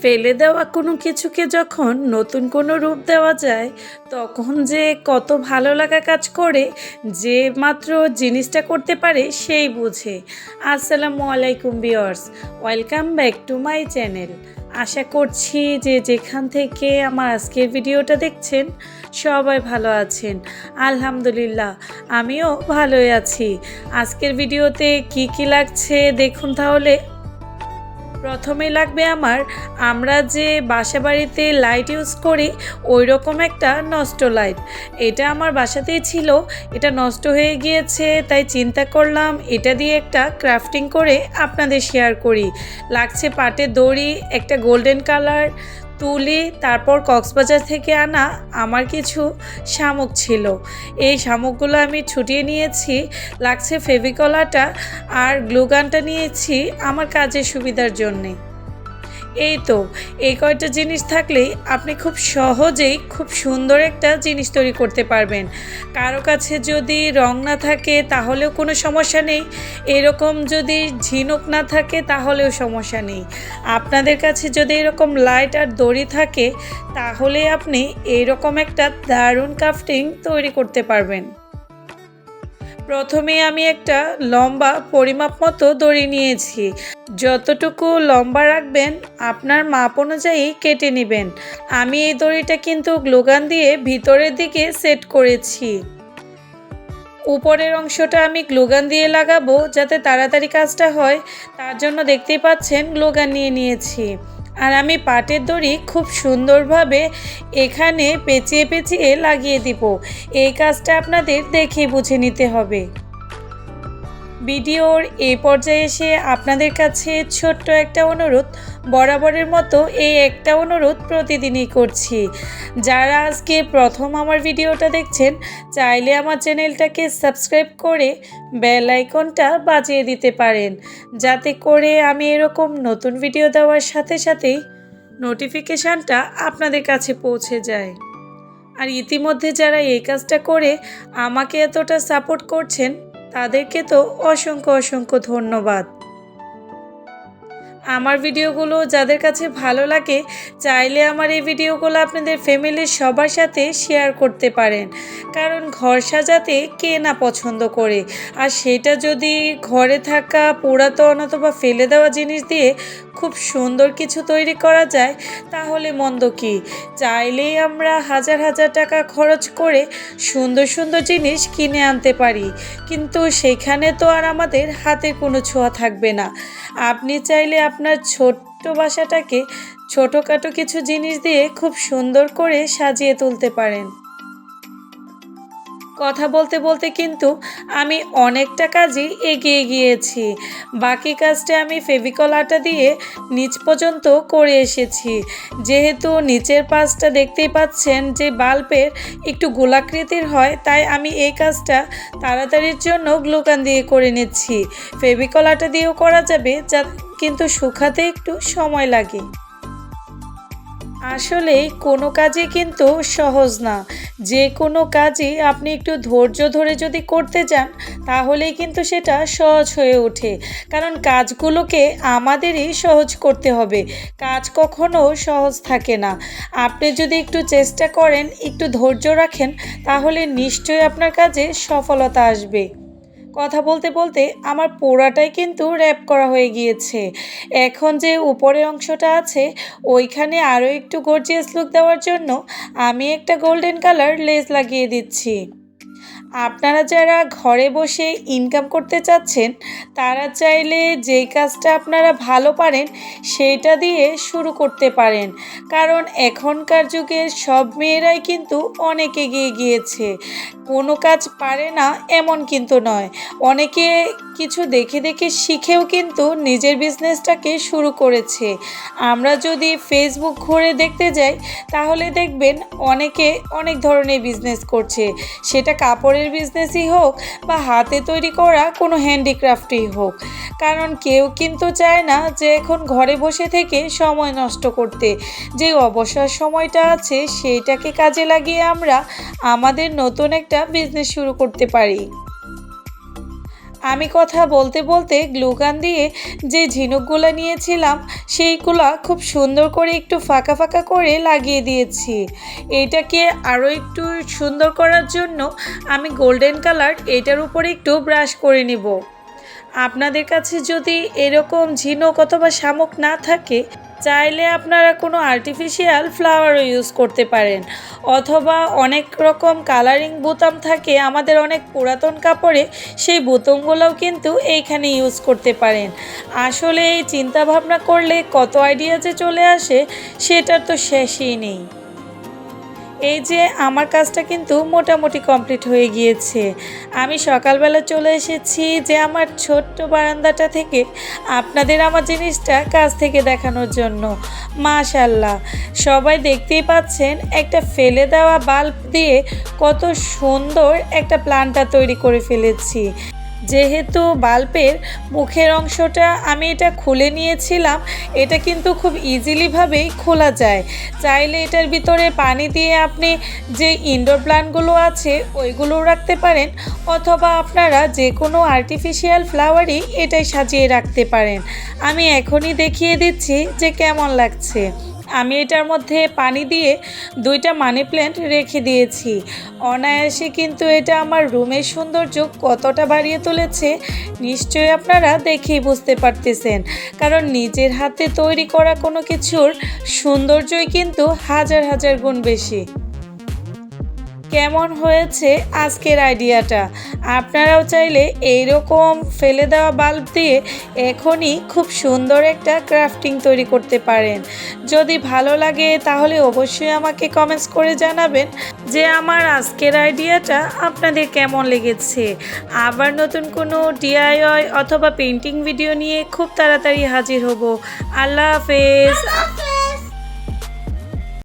ফেলে দেওয়া কোনো কিছুকে যখন নতুন কোনো রূপ দেওয়া যায় তখন যে কত ভালো লাগা কাজ করে, যে মাত্র জিনিসটা করতে পারে সেই বুঝে। আসসালামু আলাইকুম viewers, welcome back to my channel. আশা করছি যে যেখান থেকে আমার আজকের ভিডিওটা দেখছেন সবাই ভালো আছেন। আলহামদুলিল্লাহ, আমিও ভালোই আছি। আজকের ভিডিওতে কি কি লাগছে দেখুন তাহলে। প্রথমে লাগবে আমরা যে বাসা বাড়িতে লাইট ইউজ করি ওই রকম একটা নষ্ট লাইট। এটা আমার বাসাতেই ছিল, এটা নষ্ট হয়ে গিয়েছে, তাই চিন্তা করলাম এটা দিয়ে একটা ক্রাফটিং করে আপনাদের শেয়ার করি। লাগছে পাটের দড়ি, একটা গোল্ডেন কালার তুলি, তারপর কক্সবাজার থেকে আনা আমার কিছু শামুক ছিল। এই শামুকগুলো আমি ছুটিয়ে নিয়েছি। লাগছে ফেভিকল আটা আর গ্লুগানটা নিয়েছি আমার কাজের সুবিধার জন্যে। এই তো, এই কয়টা জিনিস থাকলেই আপনি খুব সহজেই খুব সুন্দর একটা জিনিস তৈরি করতে পারবেন। কারো কাছে যদি রং না থাকে তাহলেও কোনো সমস্যা নেই, এরকম যদি ঝিনুক না থাকে তাহলেও সমস্যা নেই। আপনাদের কাছে যদি এরকম লাইট আর দড়ি থাকে তাহলে আপনি এরকম একটা দারুণ ক্রাফটিং তৈরি করতে পারবেন। প্রথমে আমি একটা লম্বা পরিমাপ মতো দড়ি নিয়েছি। যতটুকু লম্বা রাখবেন আপনার মাপ অনুযায়ী কেটে নেবেন। আমি এই দড়িটা কিন্তু গ্লুগান দিয়ে ভিতরের দিকে সেট করেছি। উপরের অংশটা আমি গ্লুগান দিয়ে লাগাবো যাতে তাড়াতাড়ি কাজটা হয়, তার জন্য দেখতেই পাচ্ছেন গ্লুগান নিয়ে নিয়েছি। আর আমি পাটের দড়ি খুব সুন্দরভাবে এখানে পেঁচিয়ে পেঁচিয়ে লাগিয়ে দিব। এই কাজটা আপনাদের দেখে বুঝে নিতে হবে। ভিডিওর এই পর্যায়ে এসে আপনাদের কাছে ছোট্ট একটা অনুরোধ, বরাবরের মতো এই একটা অনুরোধ প্রতিদিনই করছি। যারা আজকে প্রথম আমার ভিডিওটা দেখছেন চাইলে আমার চ্যানেলটাকে সাবস্ক্রাইব করে বেল আইকনটা বাজিয়ে দিতে পারেন, যাতে করে আমি এরকম নতুন ভিডিও দেওয়ার সাথে সাথেই নোটিফিকেশানটা আপনাদের কাছে পৌঁছে যায়। আর ইতিমধ্যে যারা এই কাজটা করে আমাকে এতটা সাপোর্ট করছেন তাদেরকে তো অসংখ্য অসংখ্য ধন্যবাদ। আমার ভিডিওগুলো যাদের কাছে ভালো লাগে চাইলে আমার এই ভিডিওগুলো আপনাদের ফ্যামিলির সবার সাথে শেয়ার করতে পারেন, কারণ ঘর সাজাতে কে না পছন্দ করে। আর সেটা যদি ঘরে থাকা পুরাতন অথবা ফেলে দেওয়া জিনিস দিয়ে খুব সুন্দর কিছু তৈরি করা যায় তাহলে মন্দ কি। চাইলেই আমরা হাজার হাজার টাকা খরচ করে সুন্দর সুন্দর জিনিস কিনে আনতে পারি, কিন্তু সেখানে তো আর আমাদের হাতের কোনো ছোঁয়া থাকবে না। আপনি চাইলে আপনার ছোট্ট বাসাটাকে ছোটোখাটো কিছু জিনিস দিয়ে খুব সুন্দর করে সাজিয়ে তুলতে পারেন। কথা বলতে বলতে কিন্তু আমি অনেকটা কাজই এগিয়ে গিয়েছি। বাকি কাজটা আমি ফেভিকল আটা দিয়ে নিচ পর্যন্ত করে এসেছি। যেহেতু নিচের পাশটা দেখতেই পাচ্ছেন যে বাল্বের একটু গোলাকৃতির হয়, তাই আমি এই কাজটা তাড়াতাড়ির জন্য গ্লুগান দিয়ে করে নিচ্ছি। ফেভিকল আটা দিয়েও করা যাবে, যা কিন্তু শুকাতে একটু সময় লাগে। আসলে কোনো কাজই কিন্তু সহজ না। যে কোনো কাজই আপনি একটু ধৈর্য ধরে যদি করতে যান তাহলেই কিন্তু সেটা সহজ হয়ে ওঠে, কারণ কাজগুলোকে আমাদেরই সহজ করতে হবে। কাজ কখনো সহজ থাকে না। আপনি যদি একটু চেষ্টা করেন, একটু ধৈর্য রাখেন, তাহলে নিশ্চয়ই আপনার কাজে সফলতা আসবে। কথা বলতে বলতে আমার পোড়াটাই কিন্তু র্যাপ করা হয়ে গিয়েছে। এখন যে উপরের অংশটা আছে ওইখানে আরও একটু গর্জিয়াস লুক দেওয়ার জন্য আমি একটা গোল্ডেন কালার লেস লাগিয়ে দিচ্ছি। আপনারা যারা ঘরে বসে ইনকাম করতে চাচ্ছেন তারা চাইলে যেই কাজটা আপনারা ভালো পারেন সেইটা দিয়ে শুরু করতে পারেন, কারণ এখনকার যুগে সব মেয়েরাই কিন্তু অনেক এগিয়ে গিয়েছে। কোনো কাজ পারে না এমন কিন্তু নয়, অনেকে কিছু দেখে দেখে শিখেও কিন্তু নিজের বিজনেসটাকে শুরু করেছে। আমরা যদি ফেসবুক ঘুরে দেখতে যাই তাহলে দেখবেন অনেকে অনেক ধরনের বিজনেস করছে, সেটা কাপড়ের বিজনেসই হোক বা হাতে তৈরি করা কোনো হ্যান্ডিক্রাফটই হোক। কারণ কেউ কিন্তু চায় না যে এখন ঘরে বসে থেকে সময় নষ্ট করতে। যে অবসর সময়টা আছে সেইটাকে কাজে লাগিয়ে আমরা আমাদের নতুন একটা বিজনেস শুরু করতে পারি। আমি কথা বলতে বলতে গ্লুগান দিয়ে যে ঝিনুকগুলো নিয়েছিলাম সেইগুলো খুব সুন্দর করে একটু ফাঁকা ফাঁকা করে লাগিয়ে দিয়েছি। এটাকে আরও একটু সুন্দর করার জন্য আমি গোল্ডেন কালার এটার উপরে একটু ব্রাশ করে নিব। আপনাদের কাছে যদি এরকম ঝিনুক অথবা শামুক না থাকে, চাইলে আপনারা কোনো আর্টিফিশিয়াল ফ্লাওয়ারও ইউজ করতে পারেন, অথবা অনেক রকম কালারিং বোতাম থাকে আমাদের অনেক পুরাতন কাপড়ে, সেই বোতামগুলোও কিন্তু এইখানে ইউজ করতে পারেন। আসলে এই চিন্তা ভাবনা করলে কত আইডিয়া যে চলে আসে সেটার তো শেষই নেই। এই যে আমার কাজটা কিন্তু মোটামুটি কমপ্লিট হয়ে গিয়েছে। আমি সকালবেলা চলে এসেছি যে আমার ছোট্ট বারান্দাটা থেকে আপনাদের আমার জিনিসটা কাছ থেকে দেখানোর জন্য। মাশাআল্লাহ, সবাই দেখতেই পাচ্ছেন একটা ফেলে দেওয়া বাল্ব দিয়ে কত সুন্দর একটা প্ল্যান্টার তৈরি করে ফেলেছি। যেহেতু বাল্বের মুখের অংশটা আমি এটা খুলে নিয়েছিলাম, এটা কিন্তু খুব ইজিলিভাবেই খোলা যায়। চাইলে এটার ভিতরে পানি দিয়ে আপনি যে ইনডোর প্ল্যান্টগুলো আছে ওইগুলো রাখতে পারেন, অথবা আপনারা যে কোনো আর্টিফিশিয়াল ফ্লাওয়ারই এটাই সাজিয়ে রাখতে পারেন। আমি এখনই দেখিয়ে দিচ্ছি যে কেমন লাগছে। আমি এটার মধ্যে পানি দিয়ে 2টা মানি প্ল্যান্ট রেখে দিয়েছি। অনায়াসে কিন্তু এটা আমার রুমের সৌন্দর্য কতটা বাড়িয়ে তুলেছে নিশ্চয়ই আপনারা দেখেই বুঝতে পারতেছেন। কারণ নিজের হাতে তৈরি করা কোনো কিছুর সৌন্দর্যই কিন্তু হাজার হাজার গুণ বেশি। কেমন হয়েছে আজকের আইডিয়াটা? আপনারাও চাইলে এইরকম ফেলে দেওয়া বাল্ব দিয়ে এখনই খুব সুন্দর একটা ক্রাফটিং তৈরি করতে পারেন। যদি ভালো লাগে তাহলে অবশ্যই আমাকে কমেন্টস করে জানাবেন যে আমার আজকের আইডিয়াটা আপনাদের কেমন লেগেছে। আবার নতুন কোনো ডিআইওয়াই অথবা পেন্টিং ভিডিও নিয়ে খুব তাড়াতাড়ি হাজির হব। আল্লাহ হাফেজ।